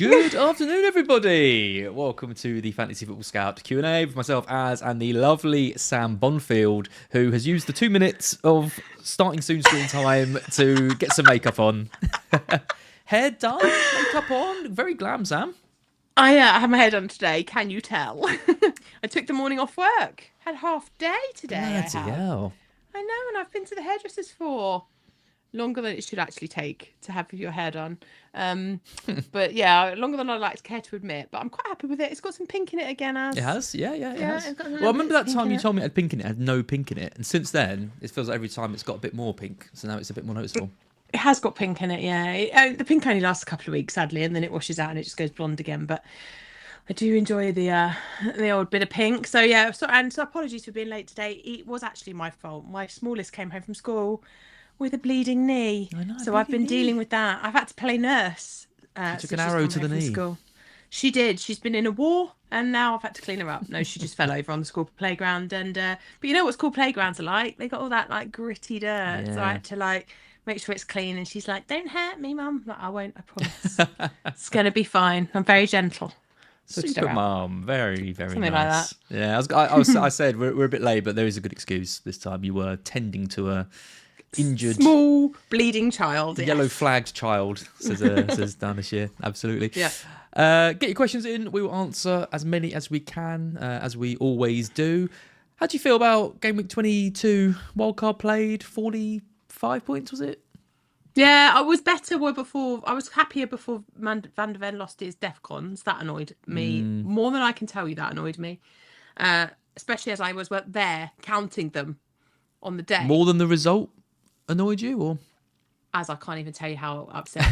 Good afternoon, everybody. Welcome to the Fantasy Football Scout Q&A with myself, and the lovely Sam Bonfield, who has used the 2 minutes of starting soon screen time to get some makeup on. Hair done, makeup on. Very glam, Sam. I have my hair done today. Can you tell? I took the morning off work. Had half day today. Bloody hell. I know, and I've been to the hairdressers for longer than it should actually take to have your hair done. But yeah, longer than I'd like to care to admit. But I'm quite happy with it. It's got some pink in it again, as It has, yeah, it has. It's got Well, I remember that time you told told me it had pink in it. It had no pink in it, and since then, it feels like every time it's got a bit more pink. So now it's a bit more noticeable. It has got pink in it, yeah. The pink only lasts a couple of weeks, sadly, and then it washes out and it just goes blonde again. But I do enjoy the old bit of pink. So yeah, so apologies for being late today. It was actually my fault. My smallest came home from school with a bleeding knee. I know, so I've been dealing with that. I've had to play nurse. She took an arrow to the knee. School. She did. She's been in a war, and now I've had to clean her up. No, she just fell over on the school playground. And but you know what school playgrounds are like? They got all that like gritty dirt. Yeah. So I had to like make sure it's clean. And she's like, "Don't hurt me, Mum." Like, I won't. I promise. It's gonna be fine. I'm very gentle. Super mum, very, very Something nice. like that. Yeah, I said we're a bit late, but there is a good excuse this time. You were tending to a injured, small bleeding child. yellow yes. flagged child, says Dan this year. Absolutely. Yeah. Get your questions in. We will answer as many as we can, as we always do. How do you feel about Gameweek 22 wildcard played? 45 points, was it? Yeah, I was better before. I was happier before Van der Ven lost his DEFCONs. That annoyed me more than I can tell you. That annoyed me, especially as I was there counting them on the day. More than the result annoyed you, or as I can't even tell you how upset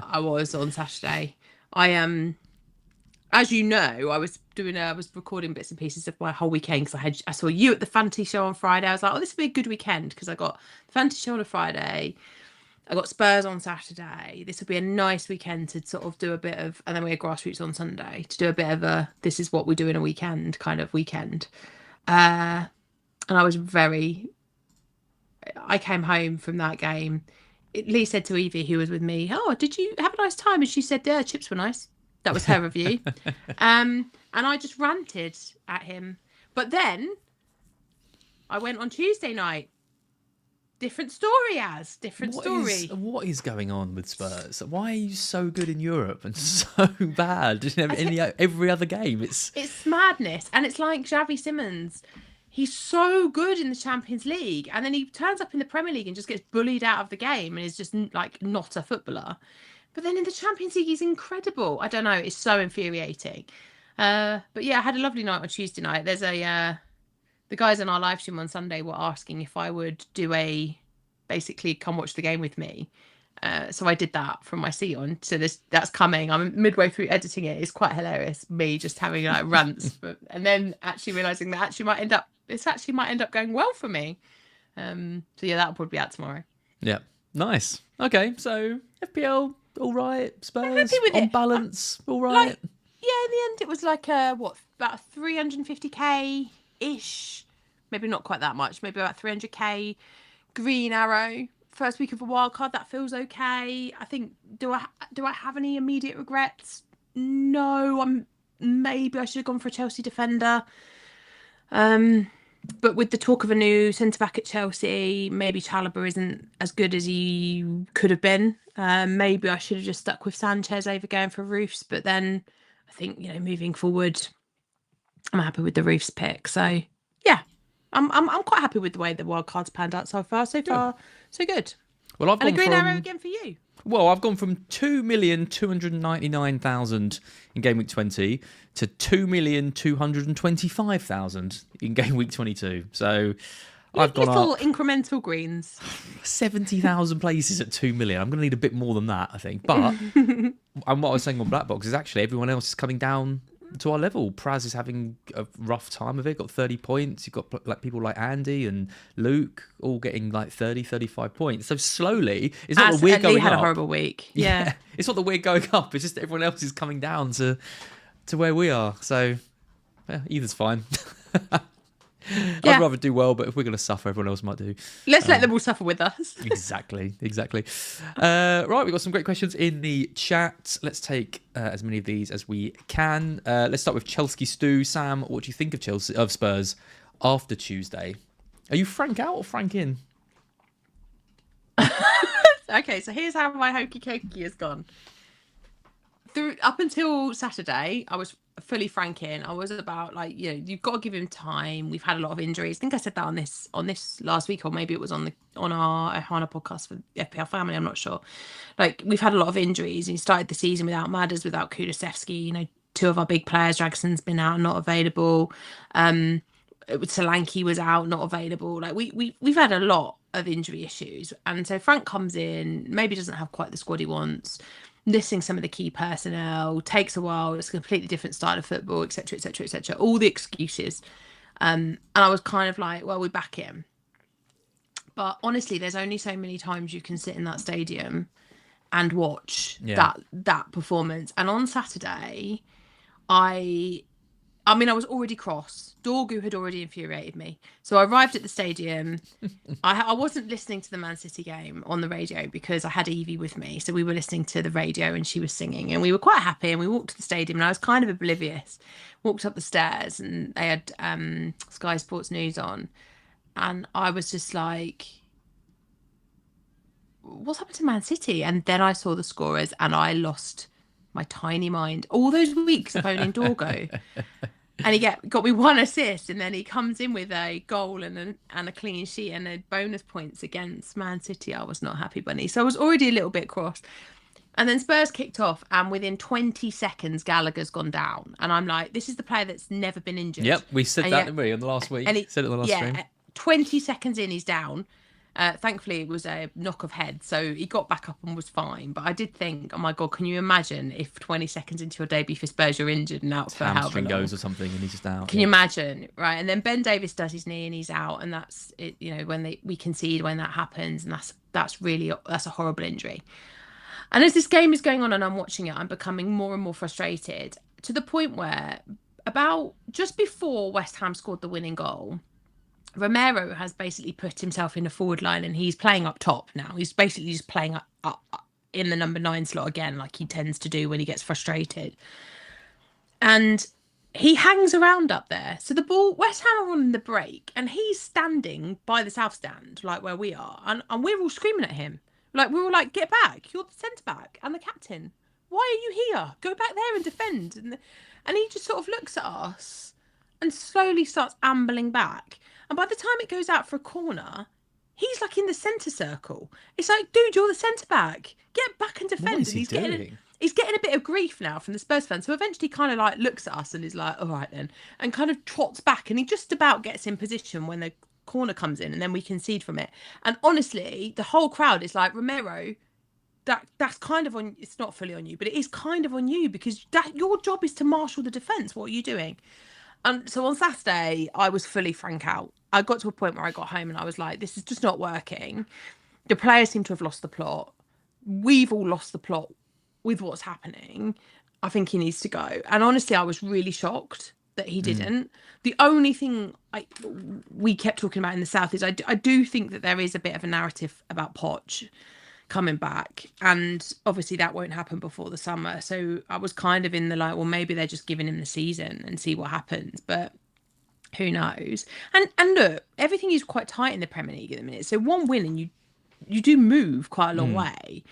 I was on Saturday. As you know, I was recording bits and pieces of my whole weekend because I saw you at the Fantasy Show on Friday. I was like, oh, this will be a good weekend because I got the Fantasy Show on a Friday. I got Spurs on Saturday. This will be a nice weekend to sort of do a bit of, and then we had grassroots on Sunday to do a bit of a, this is what we do in a weekend kind of weekend. And I came home from that game. Lee said to Evie, who was with me, "Oh, did you have a nice time?" And she said, "Yeah, chips were nice." That was her review. And I just ranted at him. But then I went on Tuesday night. Different story. What is going on with Spurs? Why are you so good in Europe and so bad in every other game? It's madness. And it's like Xavi Simons. He's so good in the Champions League, and then he turns up in the Premier League and just gets bullied out of the game and is just like not a footballer. But then in the Champions League, he's incredible. I don't know. It's so infuriating. But yeah, I had a lovely night on Tuesday night. There's the guys in our live stream on Sunday were asking if I would do basically come watch the game with me. So I did that from my seat on. So that's coming. I'm midway through editing it. It's quite hilarious. Me just having like rants, and then actually realizing that this might end up going well for me. So yeah, that'll probably be out tomorrow. Yeah, nice. Okay, so FPL all right, Spurs happy with on it. balance all right. In the end, it was like about 350k ish. Maybe not quite that much. Maybe about 300k. Green arrow. First week of a wildcard, that feels okay. I think. Do I have any immediate regrets? No. Maybe I should have gone for a Chelsea defender. But with the talk of a new centre back at Chelsea, maybe Chalobah isn't as good as he could have been. Maybe I should have just stuck with Sanchez over going for Roofs. But then I think moving forward, I'm happy with the Roofs pick. So yeah. I'm quite happy with the way the wildcard's panned out so far. So good. Well, I've and gone a green arrow again for you. Well, I've gone from 2,299,000 in Game Week 20 to 2,225,000 in Game Week 22. So I've gone little up incremental greens. 70,000 places at 2 million. I'm going to need a bit more than that, I think. But and what I was saying on Black Box is actually everyone else is coming down to our level. Praz is having a rough time of it, got 30 points. You've got like people like Andy and Luke all getting like 30, 35 points. So slowly, it's not that we're going up. Lee had a horrible week. Yeah. It's not that we're going up. It's just that everyone else is coming down to where we are. So yeah, either's fine. I'd rather do well, but if we're going to suffer, everyone else might do. Let's let them all suffer with us. Exactly. Right, we've got some great questions in the chat. Let's take as many of these as we can. Let's start with Chelsea Stew. Sam, what do you think of Spurs after Tuesday? Are you Frank out or Frank in? Okay, so here's how my hokey cokey has gone. Up until Saturday, I was fully Frank in. I was about like, you've got to give him time. We've had a lot of injuries. I think I said that on this last week, or maybe it was on our podcast for FPL Family. I'm not sure. Like, we've had a lot of injuries. And he started the season without Madders, without Kulusevski. Two of our big players, Dragson's been out, not available. Solanke was out, not available. Like we've had a lot of injury issues, and so Frank comes in, maybe doesn't have quite the squad he wants, missing some of the key personnel, takes a while, it's a completely different style of football, etc, etc, etc, all the excuses. And I was kind of like, well, we back him, but honestly there's only so many times you can sit in that stadium and watch that performance. And on Saturday, I was already cross. Dorgu had already infuriated me. So I arrived at the stadium. I wasn't listening to the Man City game on the radio because I had Evie with me. So we were listening to the radio and she was singing. And we were quite happy. And we walked to the stadium and I was kind of oblivious. Walked up the stairs and they had Sky Sports News on. And I was just like, what's happened to Man City? And then I saw the scorers and I lost my tiny mind. All those weeks of owning Dorgo. And he got me one assist, and then he comes in with a goal and a clean sheet and a bonus points against Man City. I was not happy, bunny. So I was already a little bit cross. And then Spurs kicked off, and within 20 seconds, Gallagher's gone down. And I'm like, this is the player that's never been injured. Yep, we said that, didn't we, on the last week? And said it on the last stream. 20 seconds in, he's down. Thankfully, it was a knock of head, so he got back up and was fine. But I did think, oh my God, can you imagine if 20 seconds into your debut for Spurs you're injured and out for however long? Hamstring goes or something and he's just out. Can you imagine? Right, and then Ben Davies does his knee and he's out, and that's it. When we concede when that happens, and that's a horrible injury. And as this game is going on and I'm watching it, I'm becoming more and more frustrated to the point where about just before West Ham scored the winning goal, Romero has basically put himself in a forward line and he's playing up top now. He's basically just playing up in the number 9 slot again, like he tends to do when he gets frustrated. And he hangs around up there. So the ball, West Ham are on the break and he's standing by the south stand, like where we are. And we're all screaming at him. Like, we're all like, get back. You're the centre-back and the captain. Why are you here? Go back there and defend. And he just sort of looks at us and slowly starts ambling back. And by the time it goes out for a corner, he's like in the centre circle. It's like, dude, you're the centre back. Get back and defend. What is he doing? He's getting a bit of grief now from the Spurs fans. So eventually kind of like looks at us and is like, all right then. And kind of trots back. And he just about gets in position when the corner comes in and then we concede from it. And honestly, the whole crowd is like, Romero, that's kind of on, it's not fully on you, but it is kind of on you because your job is to marshal the defence. What are you doing? And so on Saturday, I was fully Frank out. I got to a point where I got home and I was like, this is just not working. The players seem to have lost the plot. We've all lost the plot with what's happening. I think he needs to go. And honestly, I was really shocked that he didn't. The only thing we kept talking about in the South is I do think that there is a bit of a narrative about Poch coming back, and obviously that won't happen before the summer. So I was kind of in the like, well, maybe they're just giving him the season and see what happens, but who knows? And look, everything is quite tight in the Premier League at the minute. So one win and you do move quite a long way.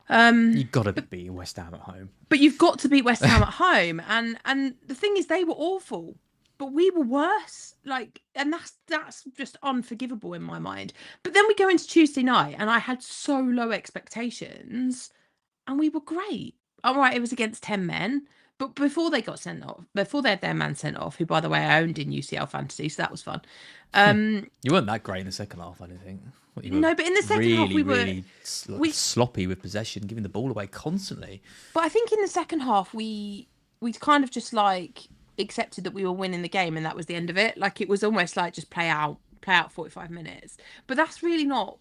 You've got to beat West Ham at home. But you've got to beat West Ham at home. And the thing is, they were awful, but we were worse. Like, and that's just unforgivable in my mind. But then we go into Tuesday night, and I had so low expectations, and we were great. All right, it was against 10 men, but before they got sent off, before they had their man sent off, who, by the way, I owned in UCL Fantasy, so that was fun. You weren't that great in the second half, I don't think. No, but in the second half, we were sloppy with possession, giving the ball away constantly. But I think in the second half, we kind of just like accepted that we were winning the game, and that was the end of it. Like, it was almost like just play out 45 minutes. But that's really not.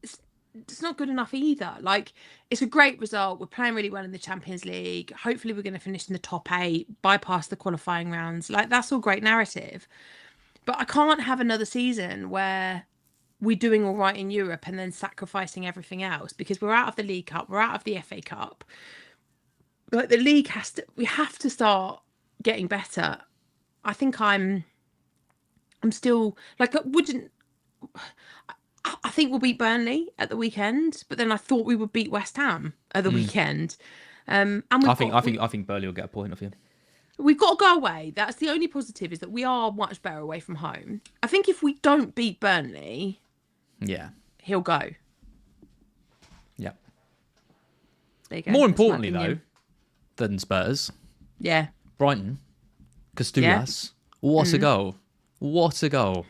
It's not good enough either. Like, it's a great result. We're playing really well in the Champions League. Hopefully we're going to finish in the top 8, bypass the qualifying rounds. Like, that's all great narrative. But I can't have another season where we're doing all right in Europe and then sacrificing everything else, because we're out of the League Cup, we're out of the FA Cup. Like, the league we have to start getting better. I think I'm still like, I think we'll beat Burnley at the weekend, but then I thought we would beat West Ham at the weekend. And I think Burnley will get a point off you. We've got to go away. That's the only positive, is that we are much better away from home. I think if we don't beat Burnley, he'll go. Yeah. There you go. More importantly, though, than Spurs, Brighton, Castellas, what a goal. What a goal.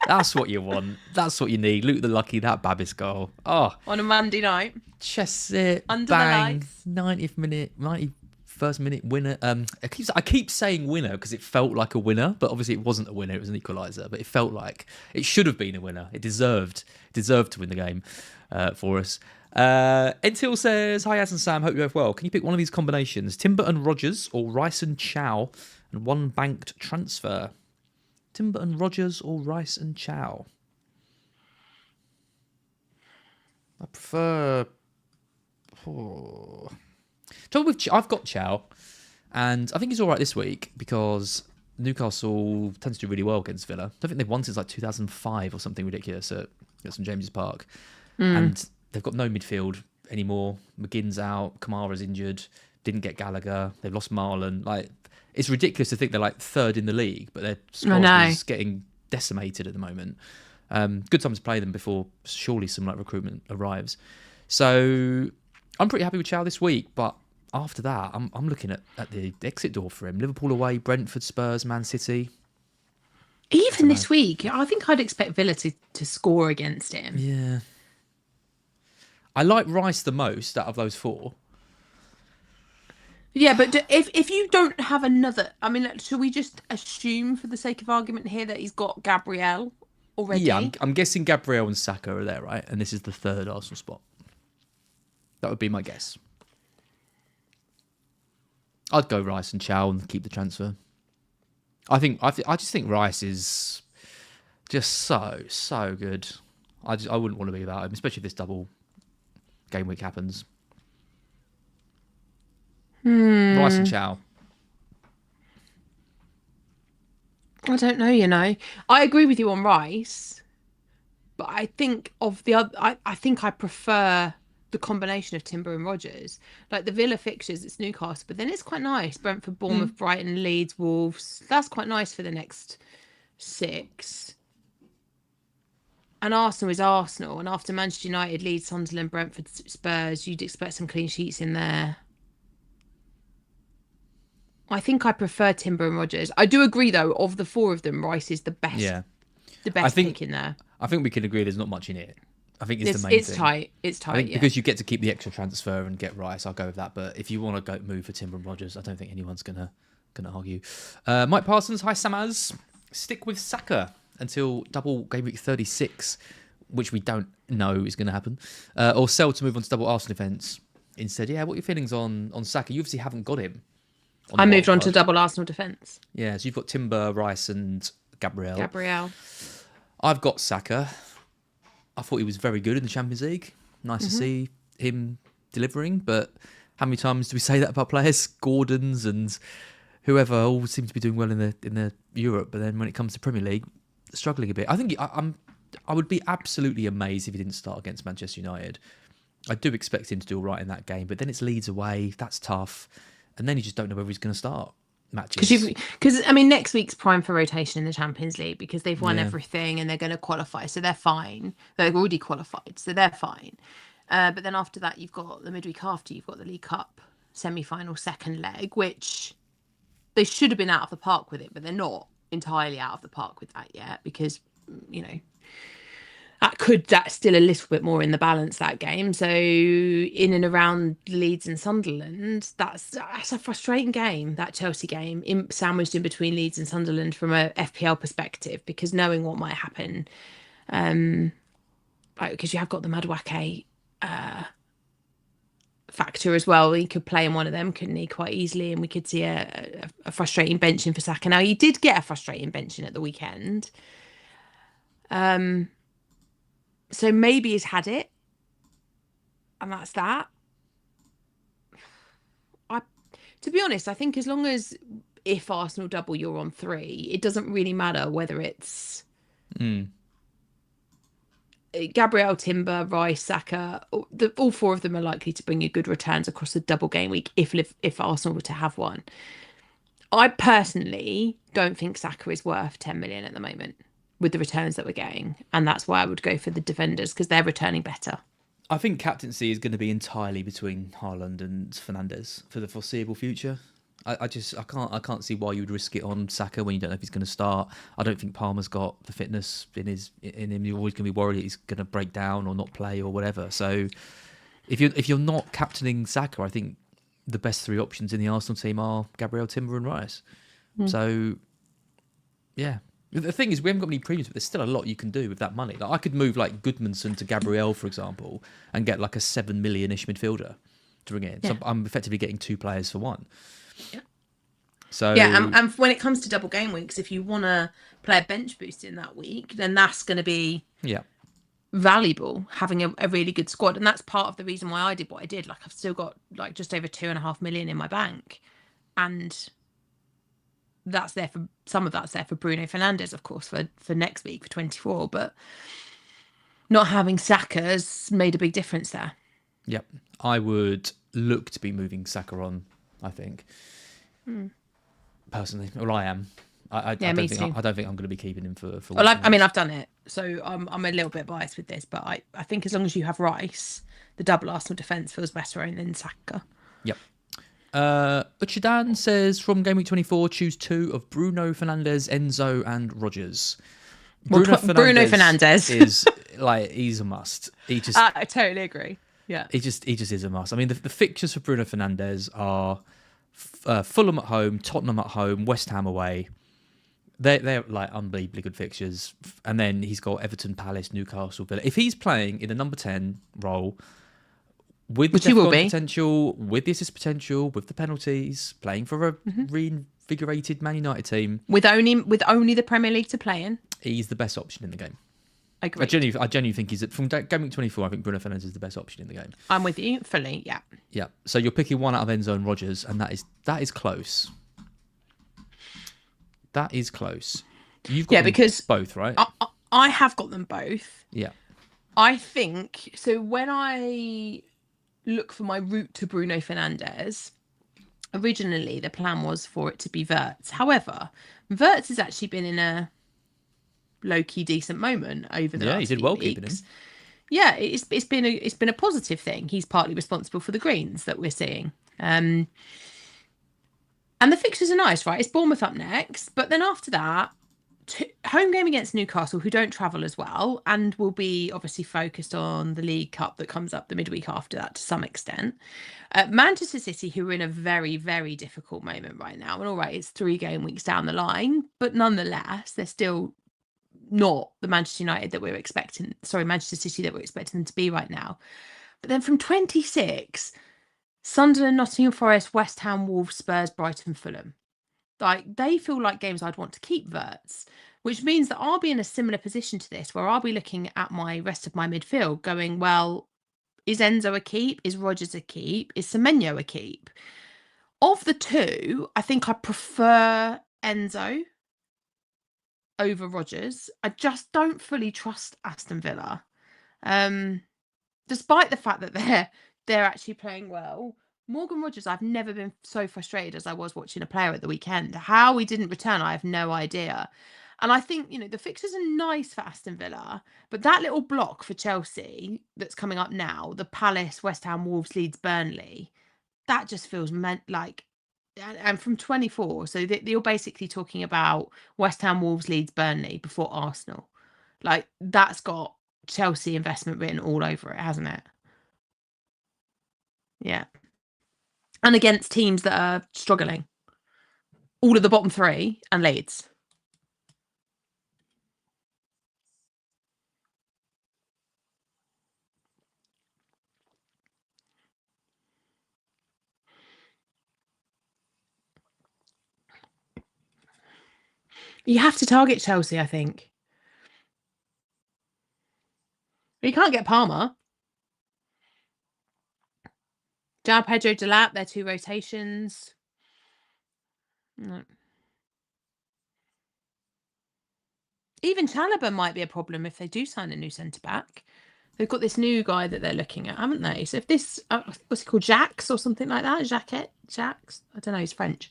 That's what you want. That's what you need. Luke the Lucky, that Babis goal. Oh, on a Monday night. Chest it, under bang, the lights. 90th minute, 91st minute winner. I keep saying winner because it felt like a winner, but obviously it wasn't a winner. It was an equaliser, but it felt like it should have been a winner. It deserved to win the game for us. Entil says, hi, Az and Sam, hope you're both well. Can you pick one of these combinations? Timber and Rogers or Rice and Chow, and one banked transfer? Timber and Rogers or Rice and Chow? I prefer... I've got Chow, and I think he's all right this week because Newcastle tends to do really well against Villa. I don't think they've won since like 2005 or something ridiculous at St James's Park. And they've got no midfield anymore. McGinn's out, Kamara's injured, didn't get Gallagher, they've lost Marlon. Like, it's ridiculous to think they're like third in the league, but their squad is getting decimated at the moment. Good time to play them before surely some like recruitment arrives. So I'm pretty happy with Chow this week, but after that, I'm looking at the exit door for him. Liverpool away, Brentford, Spurs, Man City. Even this week, I think I'd expect Villa to score against him. Yeah. I like Rice the most out of those four. Yeah, but if you don't have another... I mean, should we just assume for the sake of argument here that he's got Gabriel already? Yeah, I'm guessing Gabriel and Saka are there, right? And this is the third Arsenal spot. That would be my guess. I'd go Rice and Chow and keep the transfer. I just think Rice is just so good. I wouldn't want to be without him, especially if this double game week happens. Rice and Chow. I don't know, you know. I agree with you on Rice, but I think of the other. I think I prefer the combination of Timber and Rogers. Like the Villa fixtures, it's Newcastle, but then it's quite nice. Brentford, Bournemouth, Brighton, Leeds, Wolves. That's quite nice for the next 6. And Arsenal is Arsenal. And after Manchester United, Leeds, Sunderland, Brentford, Spurs, you'd expect some clean sheets in there. I think I prefer Timber and Rogers. I do agree, though, of the 4 of them, Rice is the best. Yeah. The best pick in there. I think we can agree there's not much in it. I think it's the main thing. It's tight. I think because you get to keep the extra transfer and get Rice, I'll go with that. But if you want to move for Timber and Rogers, I don't think anyone's gonna argue. Mike Parsons, hi Samaz. Stick with Saka until double game week 36, which we don't know is going to happen, or sell to move on to double Arsenal defence instead. Yeah, what are your feelings on Saka? You obviously haven't got him. I moved on to double Arsenal defence. Yeah, so you've got Timber, Rice, and Gabriel. I've got Saka. I thought he was very good in the Champions League. Nice to see him delivering, but how many times do we say that about players? Gordon's and whoever all seem to be doing well in the Europe, but then when it comes to Premier League, struggling a bit. I think I would be absolutely amazed if he didn't start against Manchester United. I do expect him to do all right in that game, but then it's Leeds away. That's tough, and then you just don't know whether he's going to start matches. Because I mean, next week's prime for rotation in the Champions League because they've won everything and they're going to qualify, so they're fine. They've already qualified, so they're fine. But then after that, you've got the midweek after. You've got the League Cup semi-final second leg, which they should have been out of the park with it, but they're not entirely out of the park with that yet because that's still a little bit more in the balance, that game. So in and around Leeds and Sunderland, that's a frustrating game, that Chelsea game, sandwiched in between Leeds and Sunderland from a FPL perspective, because knowing what might happen, because you have got the Madueke factor as well. He could play in one of them, couldn't he, quite easily, and we could see a frustrating benching for Saka. Now, he did get a frustrating benching at the weekend. So maybe he's had it, and that's that. To be honest, I think as long as if Arsenal double, you're on 3, it doesn't really matter whether it's Gabriel, Timber, Rice, Saka. All 4 of them are likely to bring you good returns across the double game week if Arsenal were to have one. I personally don't think Saka is worth 10 million at the moment with the returns that we're getting. And that's why I would go for the defenders, because they're returning better. I think captaincy is going to be entirely between Haaland and Fernandes for the foreseeable future. I can't see why you'd risk it on Saka when you don't know if he's going to start. I don't think Palmer's got the fitness in him. You're always going to be worried that he's going to break down or not play or whatever. So if you're not captaining Saka, I think the best 3 options in the Arsenal team are Gabriel, Timber, and Rice. So yeah. The thing is, we haven't got any premiums, but there's still a lot you can do with that money. Like, I could move like Goodmanson to Gabriel, for example, and get like a 7 million-ish midfielder to bring in. Yeah. So I'm effectively getting 2 players for 1. Yeah. So yeah, and when it comes to double game weeks, if you want to play a bench boost in that week, then that's going to be valuable, having a really good squad. And that's part of the reason why I did what I did. Like, I've still got like just over 2.5 million in my bank, and that's there for some of that's there for Bruno Fernandes, of course, for next week for 24. But not having Saka has made a big difference there. Yep, I would look to be moving Saka on. I think personally, well, I am. I don't think I'm going to be keeping him for. Well, I've done it, so I'm a little bit biased with this, but I think as long as you have Rice, the double Arsenal defence feels better than Saka. Yep. Uchidan says from Gameweek 24, choose 2 of Bruno Fernandes, Enzo, and Rodgers. Bruno Fernandes is like, he's a must. He just I totally agree. Yeah, he just is a must. I mean, the fixtures for Bruno Fernandes are Fulham at home, Tottenham at home, West Ham away. They're like unbelievably good fixtures, and then he's got Everton, Palace, Newcastle, Villa. If he's playing in the number 10 role, with the DEFCON potential, with the assist potential, with the penalties, playing for a reinvigorated Man United team, with only the Premier League to play in, he's the best option in the game. I agree. I genuinely think he's from Gameweek 24. I think Bruno Fernandes is the best option in the game. I'm with you fully. Yeah. Yeah. So you're picking one out of Enzo and Rodgers, and that is close. That is close. You've got because both, right? I have got them both. Yeah. I think so. When I look for my route to Bruno Fernandes, originally the plan was for it to be Wirtz. However, Wirtz has actually been in a low-key decent moment over the last he did few well weeks. keeping him. Yeah, it's been a positive thing. He's partly responsible for the greens that we're seeing. And the fixtures are nice, right? It's Bournemouth up next, but then after that, home game against Newcastle, who don't travel as well, and will be obviously focused on the League Cup that comes up the midweek after that to some extent. Manchester City, who are in a very, very difficult moment right now. And all right, it's 3 game weeks down the line, but nonetheless, they're still not the Manchester United that we're expecting. Sorry, Manchester City that we're expecting them to be right now. But then from 26, Sunderland, Nottingham Forest, West Ham, Wolves, Spurs, Brighton, Fulham. Like, they feel like games I'd want to keep Wirtz, which means that I'll be in a similar position to this, where I'll be looking at my rest of my midfield going, well, is Enzo a keep? Is Rodgers a keep? Is Semenyo a keep? Of the 2, I think I prefer Enzo over Rodgers. I just don't fully trust Aston Villa. Despite the fact that they're actually playing well. Morgan Rodgers, I've never been so frustrated as I was watching a player at the weekend. How he didn't return, I have no idea. And I think, the fixtures are nice for Aston Villa, but that little block for Chelsea that's coming up now, the Palace, West Ham, Wolves, Leeds, Burnley, that just feels like, and from 24, so you're basically talking about West Ham, Wolves, Leeds, Burnley before Arsenal. Like, that's got Chelsea investment written all over it, hasn't it? Yeah. And against teams that are struggling. All of the bottom 3 and Leeds. You have to target Chelsea, I think. You can't get Palmer. João Pedro Delap, they're 2 rotations. No. Even Chalobah might be a problem if they do sign a new centre-back. They've got this new guy that they're looking at, haven't they? So if this, what's he called, Jax or something like that? Jax? I don't know, he's French.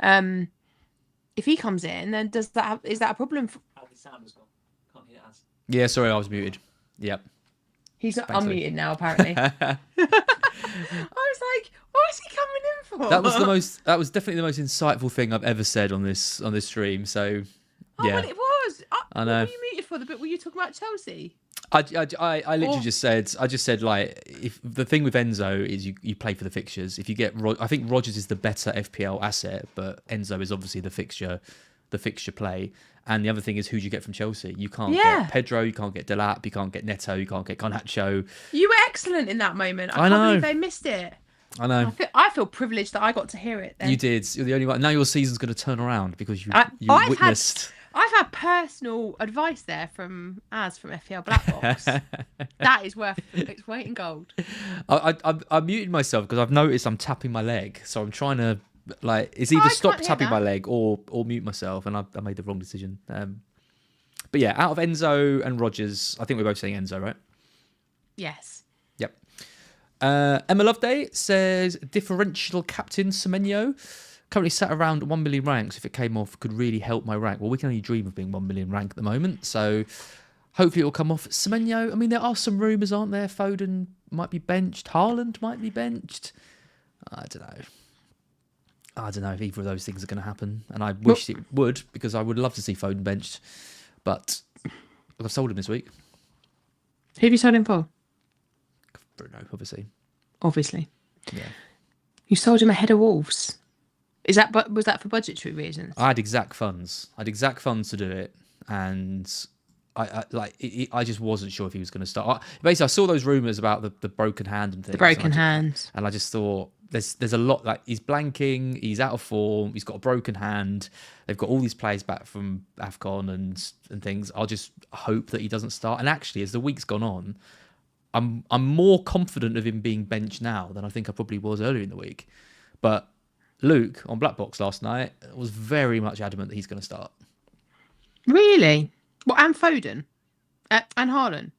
If he comes in, then is that a problem? Sound has gone. Can't hear us. Yeah, sorry, I was muted. Yep. He's unmuted now, apparently. I was like, what is he coming in for? That was definitely the most insightful thing I've ever said on this stream. So yeah. Well, it was. I know. What were you muted for? The bit where you talking about Chelsea? I literally just said like, if the thing with Enzo is you play for the fixtures. If you get, I think Rodgers is the better FPL asset, but Enzo is obviously the fixture play. And the other thing is, who do you get from Chelsea? You can't get Pedro, you can't get Delap, you can't get Neto, you can't get Garnacho. You were excellent in that moment. I can't believe they missed it. I know. I feel privileged that I got to hear it then. You did. You're the only one. Now your season's going to turn around because you witnessed. I've had personal advice there from FPL Black Box. That is worth its weight in gold. I muted myself because I've noticed I'm tapping my leg, so I'm trying to it's either stop tapping my leg or mute myself, and I made the wrong decision. But yeah, out of Enzo and Rodgers, I think we're both saying Enzo, right? Yes. Yep. Emma Loveday says differential captain Semenyo. Currently sat around 1 million ranks. If it came off, could really help my rank. Well, we can only dream of being 1 million rank at the moment. So hopefully it will come off. Semenyo, I mean, there are some rumours, aren't there? Foden might be benched. Haaland might be benched. I don't know if either of those things are going to happen. And I wish it would, because I would love to see Foden benched. But I've sold him this week. Who have you sold him for? Bruno, obviously. Obviously. Yeah. You sold him ahead of Wolves. Was that for budgetary reasons? I had exact funds. To do it, and I just wasn't sure if he was going to start. Basically, I saw those rumours about the broken hand and things. The broken hand. And I just thought there's a lot, like, he's blanking, he's out of form, he's got a broken hand. They've got all these players back from AFCON and things. I'll just hope that he doesn't start. And actually, as the week's gone on, I'm more confident of him being benched now than I think I probably was earlier in the week. But Luke on Black Box last night was very much adamant that he's going to start. Really? Well, and Foden and Haaland.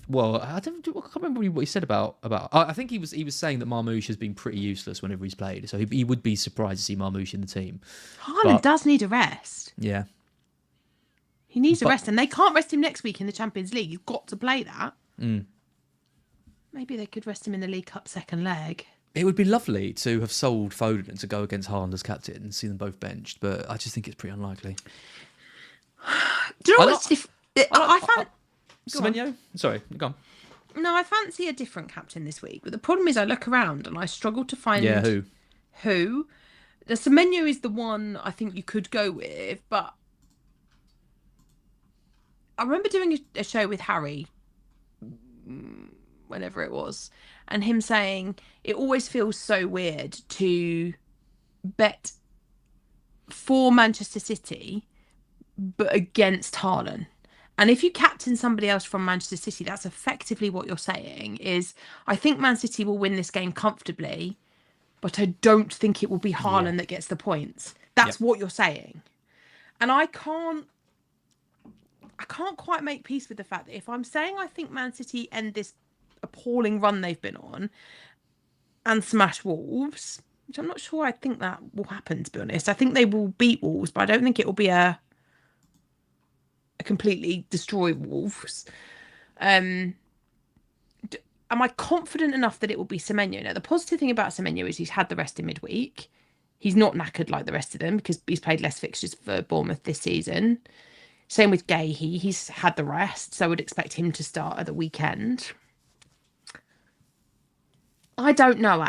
Well, I can't remember what he said about. I think he was saying that Marmoush has been pretty useless whenever he's played, so he would be surprised to see Marmoush in the team. Haaland does need a rest. Yeah, he needs a rest, and they can't rest him next week in the Champions League. He's got to play that. Maybe they could rest him in the League Cup second leg. It would be lovely to have sold Foden and to go against Haaland as captain and see them both benched, but I just think it's pretty unlikely. Do you know what's different? I found Semenyo? Sorry, go on. No, I fancy a different captain this week. But the problem is I look around and I struggle to find who. The Semenyo is the one I think you could go with, but I remember doing a show with Harry, whenever it was, and him saying it always feels so weird to bet for Manchester City but against Haaland. And if you captain somebody else from Manchester City, that's effectively what you're saying is, I think Man City will win this game comfortably, but I don't think it will be Haaland that gets the points. That's what you're saying. And I can't quite make peace with the fact that if I'm saying I think Man City end this appalling run they've been on and smash Wolves, which I'm not sure I think that will happen, to be honest. I think they will beat Wolves, but I don't think it will be a completely destroy Wolves. Am I confident enough that it will be Semenyo? Now, the positive thing about Semenyo is he's had the rest in midweek. He's not knackered like the rest of them because he's played less fixtures for Bournemouth this season. Same with Gahey. He's had the rest, so I would expect him to start at the weekend. I don't know,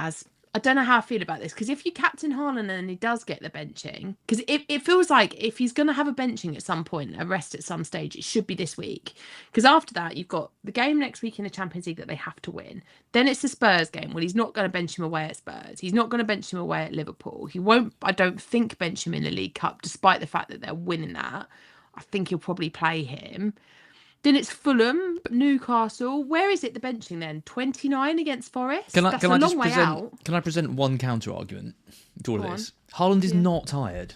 I don't know how I feel about this, because if you captain Haaland and he does get the benching, because it feels like if he's going to have a benching at some point, a rest at some stage, it should be this week. Because after that, you've got the game next week in the Champions League that they have to win. Then it's the Spurs game. Well, he's not going to bench him away at Spurs. He's not going to bench him away at Liverpool. He won't, I don't think, bench him in the League Cup, despite the fact that they're winning that. I think he'll probably play him. Then it's Fulham, Newcastle. Where is it, the benching then? 29 against Forest? That's a long way out. Can I present one counter argument to all of this? Haaland is not tired.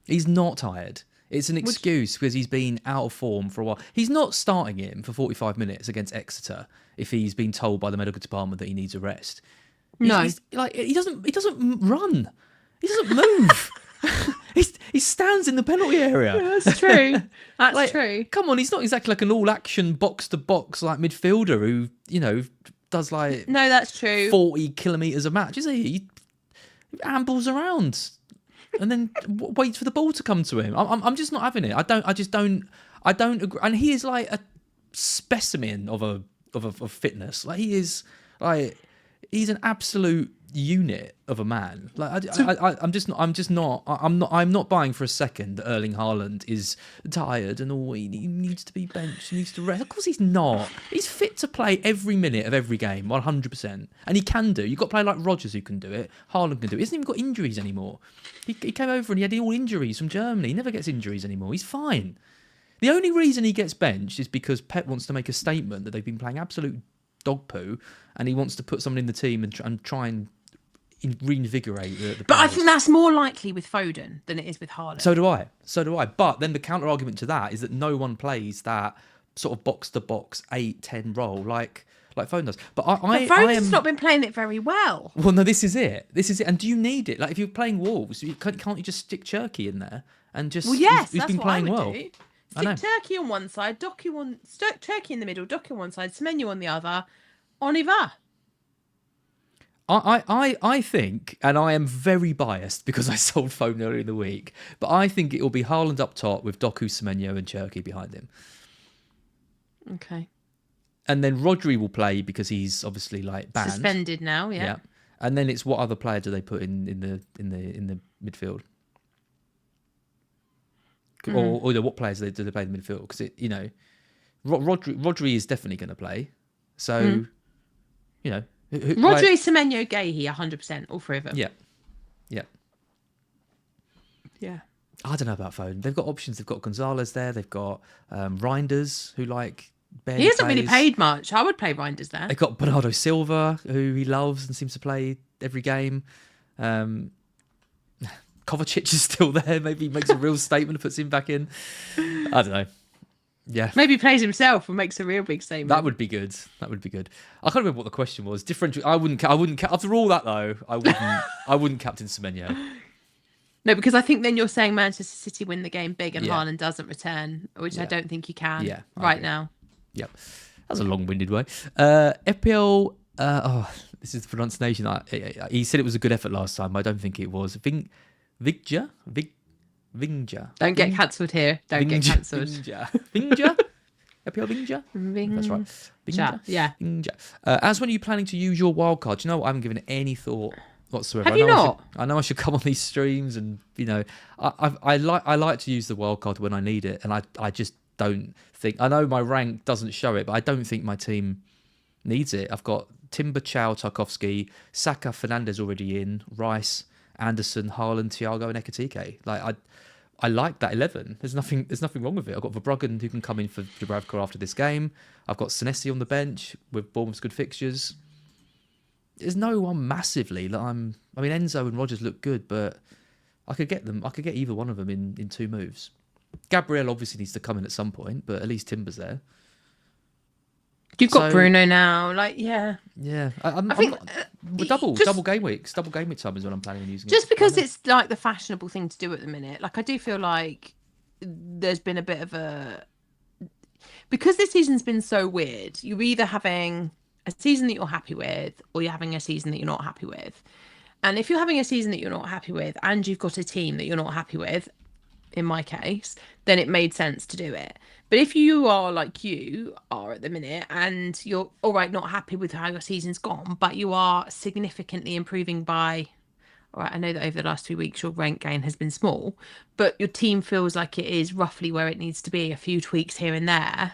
He's not tired. It's an excuse because he's been out of form for a while. He's not starting him for 45 minutes against Exeter if he's been told by the medical department that he needs a rest. No. He doesn't run. He doesn't move. He stands in the penalty area. That's true. That's true. Come on, he's not exactly like an all-action box-to-box like midfielder who, does like no, that's true. 40 kilometres a match, is he? He ambles around and then waits for the ball to come to him. I'm just not having it. I don't agree. And he is like a specimen of fitness. Like he is like he's an absolute unit of a man. Like I'm not buying for a second that Erling Haaland is tired and he needs to be benched, he needs to rest. Of course he's not. He's fit to play every minute of every game, 100%, and he can do. You've got to play like Rodgers who can do it. Haaland can do it. He hasn't even got injuries anymore. He came over and he had all injuries from Germany. He never gets injuries anymore. He's fine. The only reason he gets benched is because Pep wants to make a statement that they've been playing absolute dog poo, and he wants to put someone in the team and try and reinvigorate the But I think that's more likely with Foden than it is with Haaland. So do I. But then the counter argument to that is that no one plays that sort of box to box 8-10 role like Foden does. But Foden's not been playing it very well. Well, no, this is it. And do you need it? Like if you're playing Wolves, can't you just stick Cherky in there and just? Well, yes, he's that's been what playing I would well. do. Stick Turkey on one side, Turkey in the middle, Doku on one side, Semenyo on the other. On y va. I think, and I am very biased because I sold Foden earlier in the week, but I think it will be Haaland up top with Doku, Semenyo and Cherky behind him. Okay. And then Rodri will play because he's obviously like banned. Suspended now, yeah. And then it's what other player do they put in the midfield? Or what players do they play in the midfield? Because Rodri is definitely going to play. So, Rodri, Semenyo, Gahey, 100%, all three of them. Yeah. I don't know about Foden. They've got options. They've got Gonzalez there. They've got Reinders, who barely he hasn't plays. really paid much. I would play Reinders there. They've got Bernardo Silva, who he loves and seems to play every game. Kovacic is still there. Maybe he makes a real statement and puts him back in. I don't know. Yeah. Maybe he plays himself and makes a real big statement. That would be good. I can't remember what the question was. Differential. I wouldn't. After all that though, I wouldn't captain Semenyo. No, because I think then you're saying Manchester City win the game big and Haaland doesn't return, which I don't think you can right now. Yep. That's a long-winded way. FPL. This is the pronunciation. He said it was a good effort last time. I don't think it was. Vigja. Don't get cancelled here. Don't get cancelled. Vingja? FPL Vingja? That's right. Vingja. Yeah. Vingja. As when are you planning to use your wildcard? Do you know what? I haven't given it any thought whatsoever. Have you not? I know I should come on these streams and, I like to use the wildcard when I need it. And I just don't think... I know my rank doesn't show it, but I don't think my team needs it. I've got Timber, Chow, Tarkovsky, Saka, Fernandes already in, Rice, Anderson, Haaland, Thiago and Ekatike. I like that 11. There's nothing wrong with it. I've got Verbruggen who can come in for Dubravka after this game. I've got Senesi on the bench with Bournemouth's good fixtures. There's no one massively that Enzo and Rodgers look good, but I could get them. I could get either one of them in two moves. Gabriel obviously needs to come in at some point, but at least Timber's there. You've got Bruno now, Yeah. I think double game weeks. Double game week time is when I'm planning on using it. Just because it's like the fashionable thing to do at the minute. Like I do feel like there's been a bit of a... Because this season's been so weird, you're either having a season that you're happy with or you're having a season that you're not happy with. And if you're having a season that you're not happy with and you've got a team that you're not happy with, in my case, then it made sense to do it. But if you are like you are at the minute and you're all right, not happy with how your season's gone, but you are significantly improving by, all right, I know that over the last 2 weeks your rank gain has been small, but your team feels like it is roughly where it needs to be, a few tweaks here and there,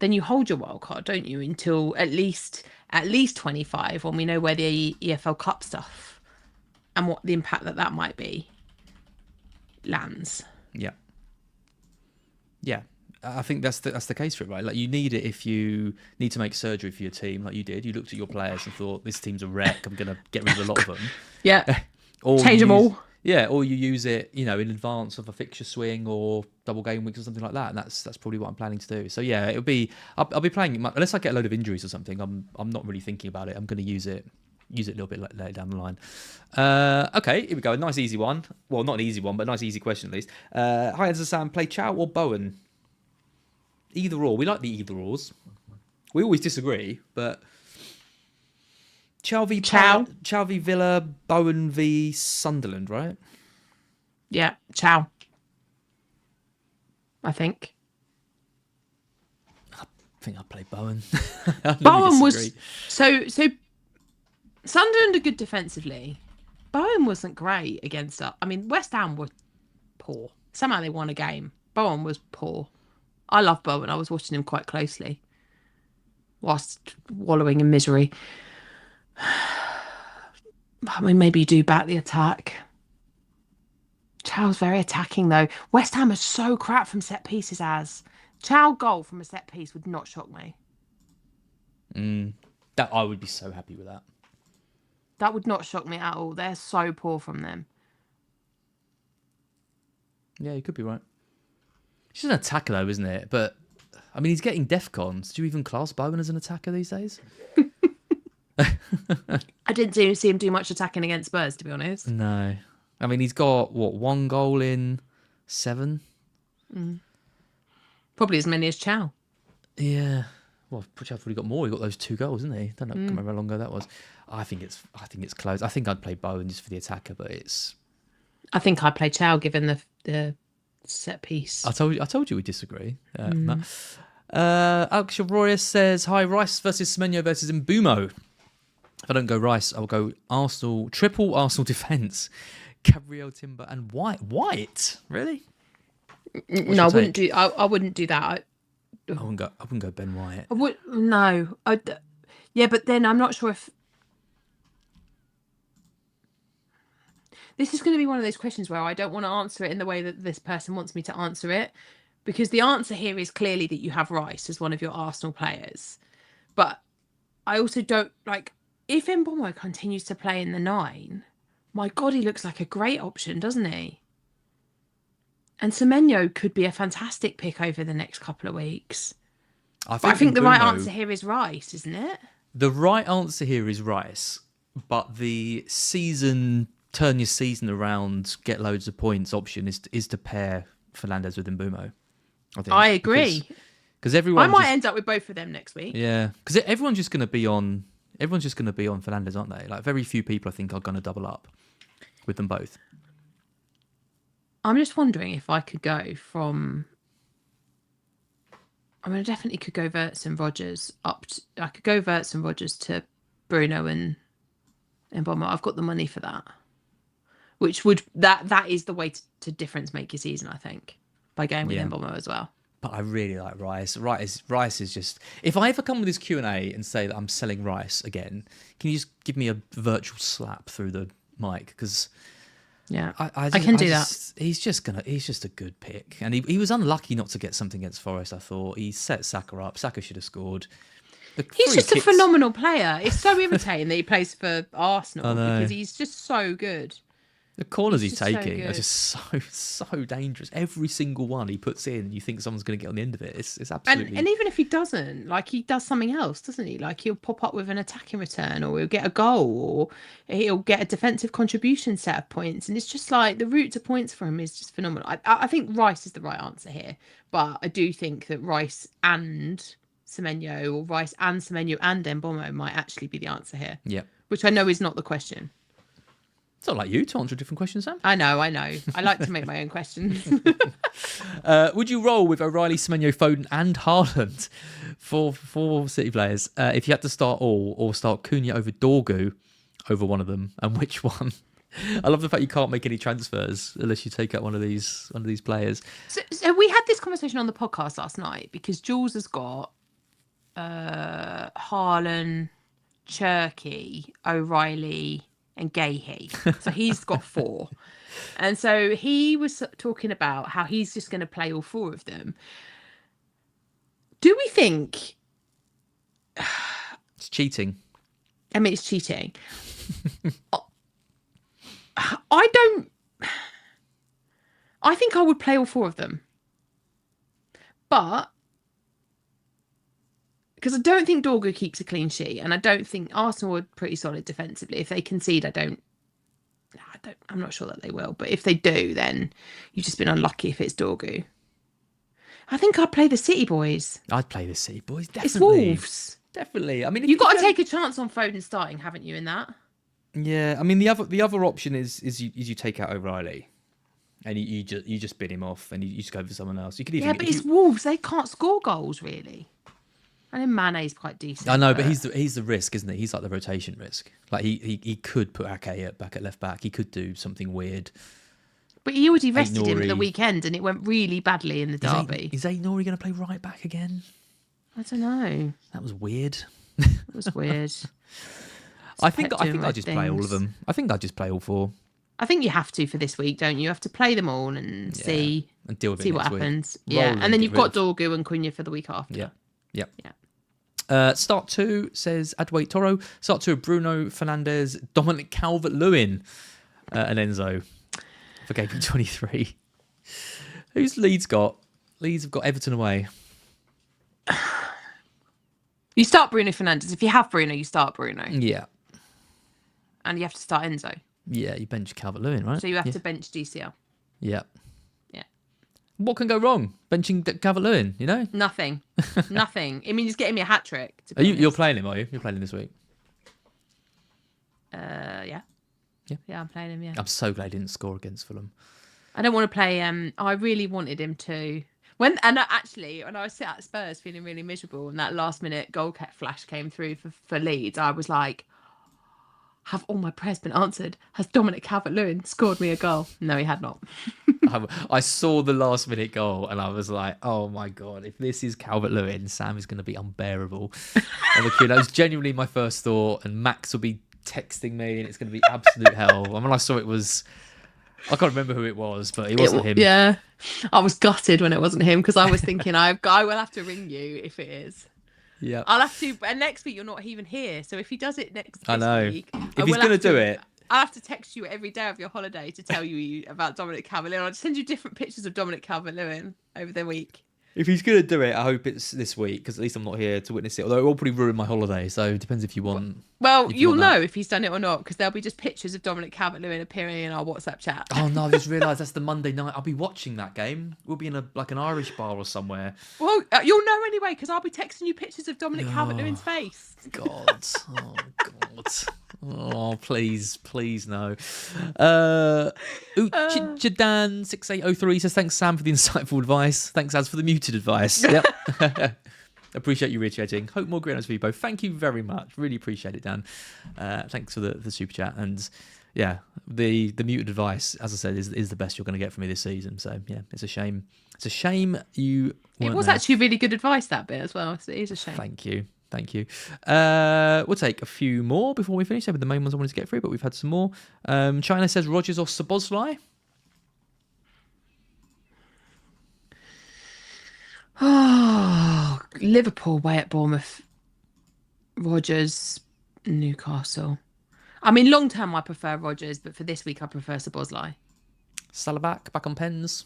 then you hold your wild card, don't you, until at least 25, when we know where the EFL Cup stuff and what the impact that might be lands. Yeah. Yeah. I think that's the case for it, right? Like, you need it if you need to make surgery for your team, like you did. You looked at your players and thought, this team's a wreck. I'm going to get rid of a lot of them. Yeah. Or change them all. Yeah, or you use it, in advance of a fixture swing or double game weeks or something like that, and that's probably what I'm planning to do. So yeah, I'll be playing it unless I get a load of injuries or something. I'm not really thinking about it. I'm going to use it a little bit later down the line. Okay, here we go. A nice easy one. Well, not an easy one, but a nice easy question at least. Hi, as Sam, play Chow or Bowen? Either or. We like the either ors. We always disagree, but Chow v Villa, Bowen v Sunderland, right? Yeah, Chow. I think I play Bowen. Bowen was so Sunderland are good defensively. Bowen wasn't great against us. I mean, West Ham were poor. Somehow they won a game. Bowen was poor. I love Bowen. I was watching him quite closely whilst wallowing in misery. I mean, maybe you do back the attack. Chow's very attacking, though. West Ham are so crap from set pieces, as Chow goal from a set piece would not shock me. That I would be so happy with that. That would not shock me at all. They're so poor from them. Yeah, you could be right. He's an attacker, though, isn't it? But, I mean, he's getting DEFCONs. Do you even class Bowen as an attacker these days? I didn't see him do much attacking against Spurs, to be honest. No. I mean, he's got, 1 goal in 7? Probably as many as Chow. Yeah. Well, Chow's probably got more. He got those 2 goals, didn't he? Don't know, can't remember how long ago that was. I think it's close. I think I'd play Bowen just for the attacker, but it's... I think I'd play Chow given the set piece. I told you we disagree. Alex Royce says, hi, Rice versus Semenyo versus Mbumo. If I don't go Rice, I'll go Arsenal, triple Arsenal defence. Gabriel, Timber and White? Really? No, I wouldn't do. I wouldn't do that. I wouldn't go Ben White. I would no. Yeah, but then I'm not sure if this is going to be one of those questions where I don't want to answer it in the way that this person wants me to answer it, because the answer here is clearly that you have Rice as one of your Arsenal players, but I also don't like if Mbomo continues to play in the 9. My God, he looks like a great option, doesn't he? And Semenyo could be a fantastic pick over the next couple of weeks. I think the right answer here is Rice, isn't it? The right answer here is Rice, but the turn your season around, get loads of points option is to pair Fernandes with Mbumo. I agree. Because everyone, I might end up with both of them next week. Yeah, because everyone's just going to be on Fernandes, aren't they? Like, very few people I think are going to double up with them both. I'm just wondering if I could go from... I mean, I definitely could go Wirtz and Rodgers I could go Wirtz and Rodgers to Bruno and Mbomo. I've got the money for that. Which would... That is the way to difference make your season, I think. By going with Mbomo as well. But I really like Rice. Rice is just... If I ever come with this Q&A and say that I'm selling Rice again, can you just give me a virtual slap through the mic? Because... Yeah, I can do that. He's just a good pick, and he was unlucky not to get something against Forest. I thought he set Saka up. Saka should have scored. He's just a phenomenal player. It's so irritating that he plays for Arsenal because he's just so good. The corners he's taking are just so dangerous. Every single one he puts in, you think someone's going to get on the end of it. It's absolutely... And even if he doesn't, like, he does something else, doesn't he? Like, he'll pop up with an attacking return, or he'll get a goal, or he'll get a defensive contribution set of points. And it's just like the route to points for him is just phenomenal. I think Rice is the right answer here, but I do think that Rice and Semenyo, or Rice and Semenyo and Mbomo might actually be the answer here. Yeah. Which I know is not the question. It's not like you to answer a different question, Sam. I know. I like to make my own questions. Would you roll with O'Reilly, Semenyo, Foden, and Haaland for City players if you had to start all, or start Cunha over Dorgu over one of them, and which one? I love the fact you can't make any transfers unless you take out one of these players. So we had this conversation on the podcast last night because Jules has got Haaland, Cherky, O'Reilly, and Gahey. So he's got 4. And so he was talking about how he's just going to play all 4 of them. Do we think... It's cheating. I mean, it's cheating. I think I would play all 4 of them. But... because I don't think Dorgu keeps a clean sheet, and I don't think Arsenal are pretty solid defensively. If they concede, I'm not sure that they will. But if they do, then you've just been unlucky if it's Dorgu. I think I'd play the City boys. I'd play the City boys, definitely. It's Wolves. Definitely. I mean, You've got to take a chance on Foden starting, haven't you, in that? Yeah, I mean, the other option is you take out O'Reilly. And you just bin him off, and you just go for someone else. You could even, but it's Wolves. They can't score goals, really. I know Mane's quite decent. I know, but he's the risk, isn't he? He's like the rotation risk. Like he could put Ake back at left back. He could do something weird. But he already rested him at the weekend, and it went really badly in the derby. Is Aït-Nouri going to play right back again? I don't know. That was weird. It was weird. I think I'd just play all of them. I think I'd just play all 4. I think you have to for this week, don't you? You have to play them all and see and deal with see it what next happens. Week. Yeah, and then you've got Dorgu and Cunha for the week after. Yeah. Start 2 says Adwait Toro. Start 2 Bruno Fernandes, Dominic Calvert-Lewin, and Enzo for Gameweek 23. Who's Leeds got? Leeds have got Everton away. You start Bruno Fernandes. If you have Bruno, you start Bruno. Yeah. And you have to start Enzo. Yeah, you bench Calvert-Lewin, right? So you have to bench DCL. Yeah. Yeah. What can go wrong? Benching Calvert-Lewin, you know? Nothing. Nothing. I mean, he's getting me a hat trick. You're playing him, are you? You're playing him this week? Yeah. Yeah. Yeah, I'm playing him, yeah. I'm so glad he didn't score against Fulham. I don't want to play. I really wanted him to. When I was at Spurs feeling really miserable, and that last minute goal flash came through for Leeds, I was like, have all my prayers been answered? Has Dominic Calvert-Lewin scored me a goal? No, he had not. I saw the last minute goal and I was like, oh my God, if this is Calvert-Lewin, Sam is going to be unbearable on the queue. That was genuinely my first thought, and Max will be texting me and it's going to be absolute hell. And when I saw it was, I can't remember who it was, but it wasn't him. Yeah, I was gutted when it wasn't him because I was thinking I will have to ring you if it is. Yeah, I'll have to. And next week you're not even here, so if he does it this week, if he's going to do it, I'll have to text you every day of your holiday to tell you about Dominic Calvert-Lewin. I'll just send you different pictures of Dominic Calvert-Lewin over the week. If he's going to do it, I hope it's this week, because at least I'm not here to witness it. Although it will probably ruin my holiday, so it depends if you want. Well, you'll know if he's done it or not, because there'll be just pictures of Dominic Calvert-Lewin appearing in our WhatsApp chat. Oh no, I just realised that's the Monday night. I'll be watching that game. We'll be in an Irish bar or somewhere. Well, you'll know anyway, because I'll be texting you pictures of Dominic Calvert-Lewin's face. God. Oh, God. Oh, please no. Jadan6803 says, thanks, Sam, for the insightful advice. Thanks, Az, for the muted advice. Yep. Appreciate you reiterating. Hope more great for you both. Thank you very much. Really appreciate it, Dan. Thanks for the super chat. And yeah, the muted advice, as I said, is the best you're going to get from me this season. So yeah, it's a shame. It's a shame you weren't It was there. actually really good advice, that bit as well. So it is a shame. Thank you. We'll take a few more before we finish. They were the main ones I wanted to get through, but we've had some more. China says Rodgers or Szoboszlai. Oh, Liverpool away at Bournemouth. Rodgers, Newcastle. I mean, long term I prefer Rodgers, but for this week I prefer Szoboszlai. Salah back on pens.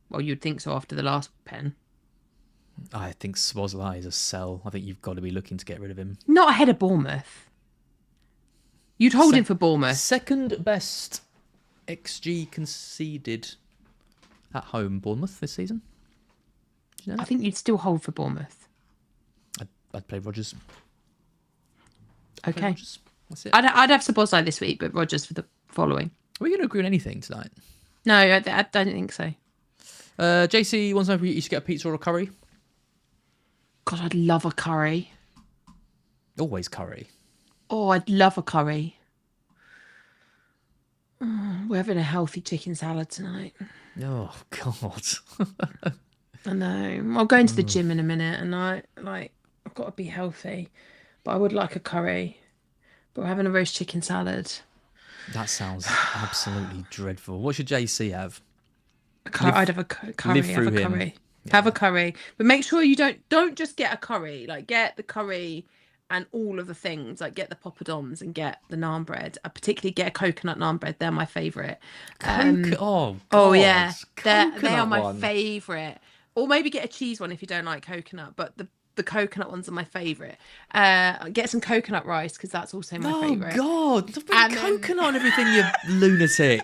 Well, you'd think so after the last pen. I think Szoboszlai is a sell. I think you've got to be looking to get rid of him. Not ahead of Bournemouth. You'd hold him for Bournemouth. Second best XG conceded at home, Bournemouth, this season. Do you know? I think you'd still hold for Bournemouth. I'd play Rodgers. Okay. That's it. I'd have Sabozai this week, but Rogers for the following. Are we going to agree on anything tonight? No, I don't think so. JC wants to know if you should get a pizza or a curry. God, I'd love a curry. Always curry. Oh, I'd love a curry. We're having a healthy chicken salad tonight. Oh, God. I know. I'll go into the gym in a minute, and I've got to be healthy. But I would like a curry. But we're having a roast chicken salad. That sounds absolutely dreadful. What should JC have? I'd have a curry. Have a curry. Yeah. Have a curry. But make sure you don't just get a curry. Like, get the curry and all of the things. Like, get the poppadoms and get the naan bread. I particularly get a coconut naan bread. They're my favourite. Oh yeah. They are my one. favourite. Or maybe get a cheese one if you don't like coconut. But the coconut ones are my favourite. Get some coconut rice because that's also my favourite. Oh, God. And coconut and everything, you lunatic.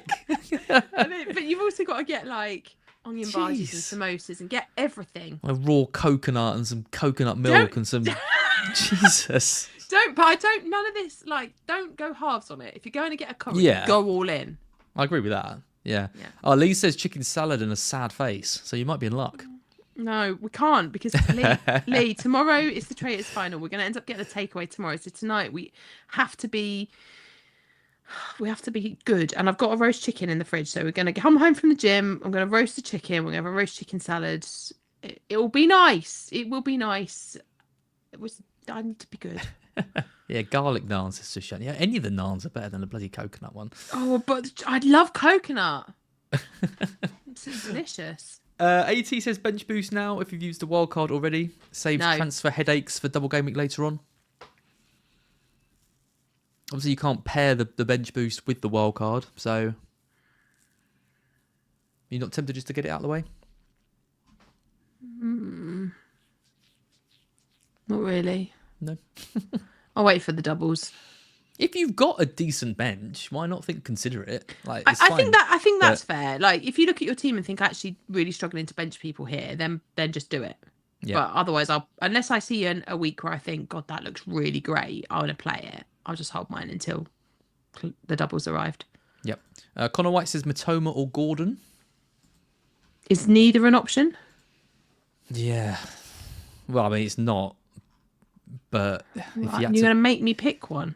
But you've also got to get, like, onion bhajis and samosas and get everything. A raw coconut and some coconut milk and some... Jesus. None of this, like, don't go halves on it. If you're going to get a curry, go all in. I agree with that. Yeah. Oh, Lee says chicken salad and a sad face. So you might be in luck. No, we can't because Lee, tomorrow is the Traitors final. We're going to end up getting a takeaway tomorrow. So tonight we have to be good. And I've got a roast chicken in the fridge. So we're going to come home from the gym. I'm going to roast the chicken. We're going to have a roast chicken salad. It will be nice. It will be nice. I need to be good. Yeah, garlic naans is just shiny. Yeah, any of the naans are better than the bloody coconut one. Oh, but I'd love coconut. It's delicious. AT says bench boost now if you've used the wildcard already. Saves transfer headaches for double game week later on. Obviously, you can't pair the bench boost with the wildcard, so you're not tempted just to get it out of the way? Not really. No. I'll wait for the doubles. If you've got a decent bench, why not consider it? Like, I think that's fair. Like, if you look at your team and think actually really struggling to bench people here, then just do it. Yeah. But otherwise, unless I see a week where I think, God, that looks really great, I want to play it. I'll just hold mine until the doubles arrived. Yep. Connor White says Matoma or Gordon. Is neither an option? Yeah. Well, I mean, it's not. But if you're going to make me pick one.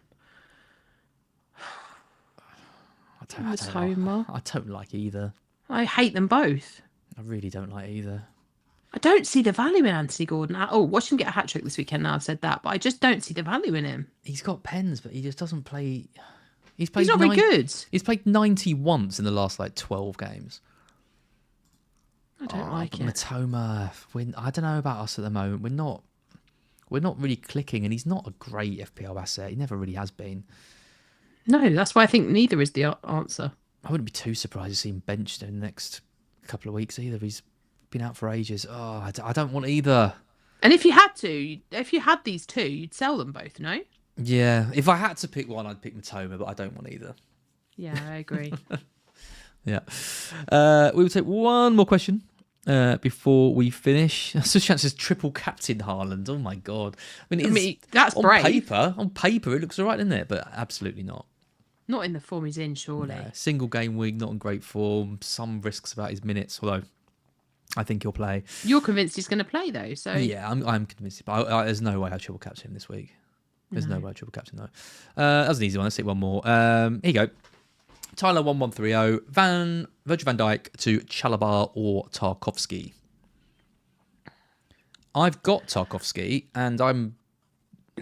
I don't like either. I hate them both. I really don't like either. I don't see the value in Anthony Gordon. Watch him get a hat-trick this weekend now I've said that, but I just don't see the value in him. He's got pens, but he just doesn't play... He's not very good. He's played 90 once in the last, 12 games. I don't like it. Matoma, I don't know about us at the moment. We're not really clicking, and he's not a great FPL asset. He never really has been. No, that's why I think neither is the answer. I wouldn't be too surprised to see him benched in the next couple of weeks either. He's been out for ages. Oh, I don't want either. And if you had these two, you'd sell them both, no? Yeah, if I had to pick one, I'd pick Matoma, but I don't want either. Yeah, I agree. Yeah. We will take one more question before we finish. Such chance as triple captain Haaland. Oh my God. I mean, that's brave. On paper, it looks all right, doesn't it? But absolutely not. Not in the form he's in, surely. No, single game week, not in great form. Some risks about his minutes, although I think he'll play. You're convinced he's going to play, though, so... Yeah, I'm convinced. But there's no way I triple captain him this week. There's no way I triple captain, though. That was an easy one. Let's take one more. Here you go. Tyler 1130, Virgil van Dijk to Chalobah or Tarkowski. I've got Tarkowski, and I'm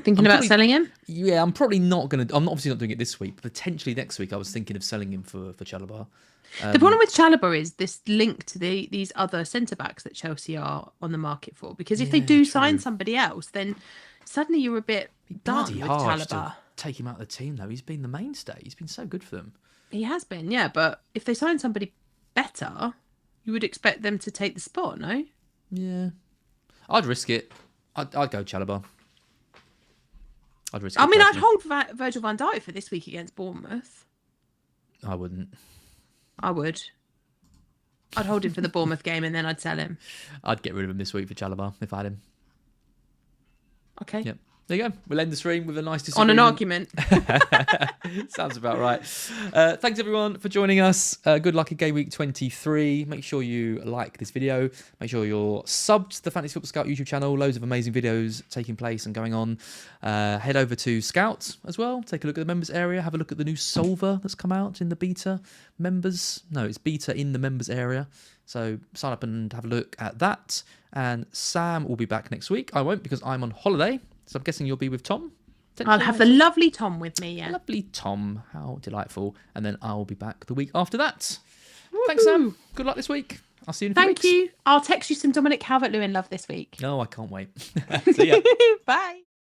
thinking about selling him. Yeah, I'm probably not going to. I'm obviously not doing it this week. But potentially next week, I was thinking of selling him for Chalobah. The problem with Chalobah is this link to these other centre backs that Chelsea are on the market for. Because if they do sign somebody else, then suddenly you're a bit done with Chalobah. Take him out of the team, though. He's been the mainstay. He's been so good for them. He has been, yeah. But if they sign somebody better, you would expect them to take the spot, no? Yeah. I'd risk it. I'd go Chalobah. I'd risk it. I mean, I'd hold Virgil van Dijk for this week against Bournemouth. I wouldn't. I would. I'd hold him for the Bournemouth game and then I'd sell him. I'd get rid of him this week for Chalobah if I had him. Okay. Yep. there you go. We'll end the stream with a nice On disagreement. an argument. Sounds about right. Thanks everyone for joining us. Good luck in Game Week 23. Make sure you like this video. Make sure you're subbed to the Fantasy Football Scout YouTube channel. Loads of amazing videos taking place and going on. Head over to Scout as well. Take a look at the members area. Have a look at the new solver that's come out in the beta members. No, it's beta in the members area. So sign up and have a look at that. And Sam will be back next week. I won't because I'm on holiday. So I'm guessing you'll be with Tom. I'll have the lovely Tom with me, yeah. Lovely Tom. How delightful. And then I'll be back the week after that. Woo-hoo. Thanks, Sam. Good luck this week. I'll see you in a few weeks. Thank you. I'll text you some Dominic Calvert-Lewin love this week. Oh, I can't wait. See ya. Bye.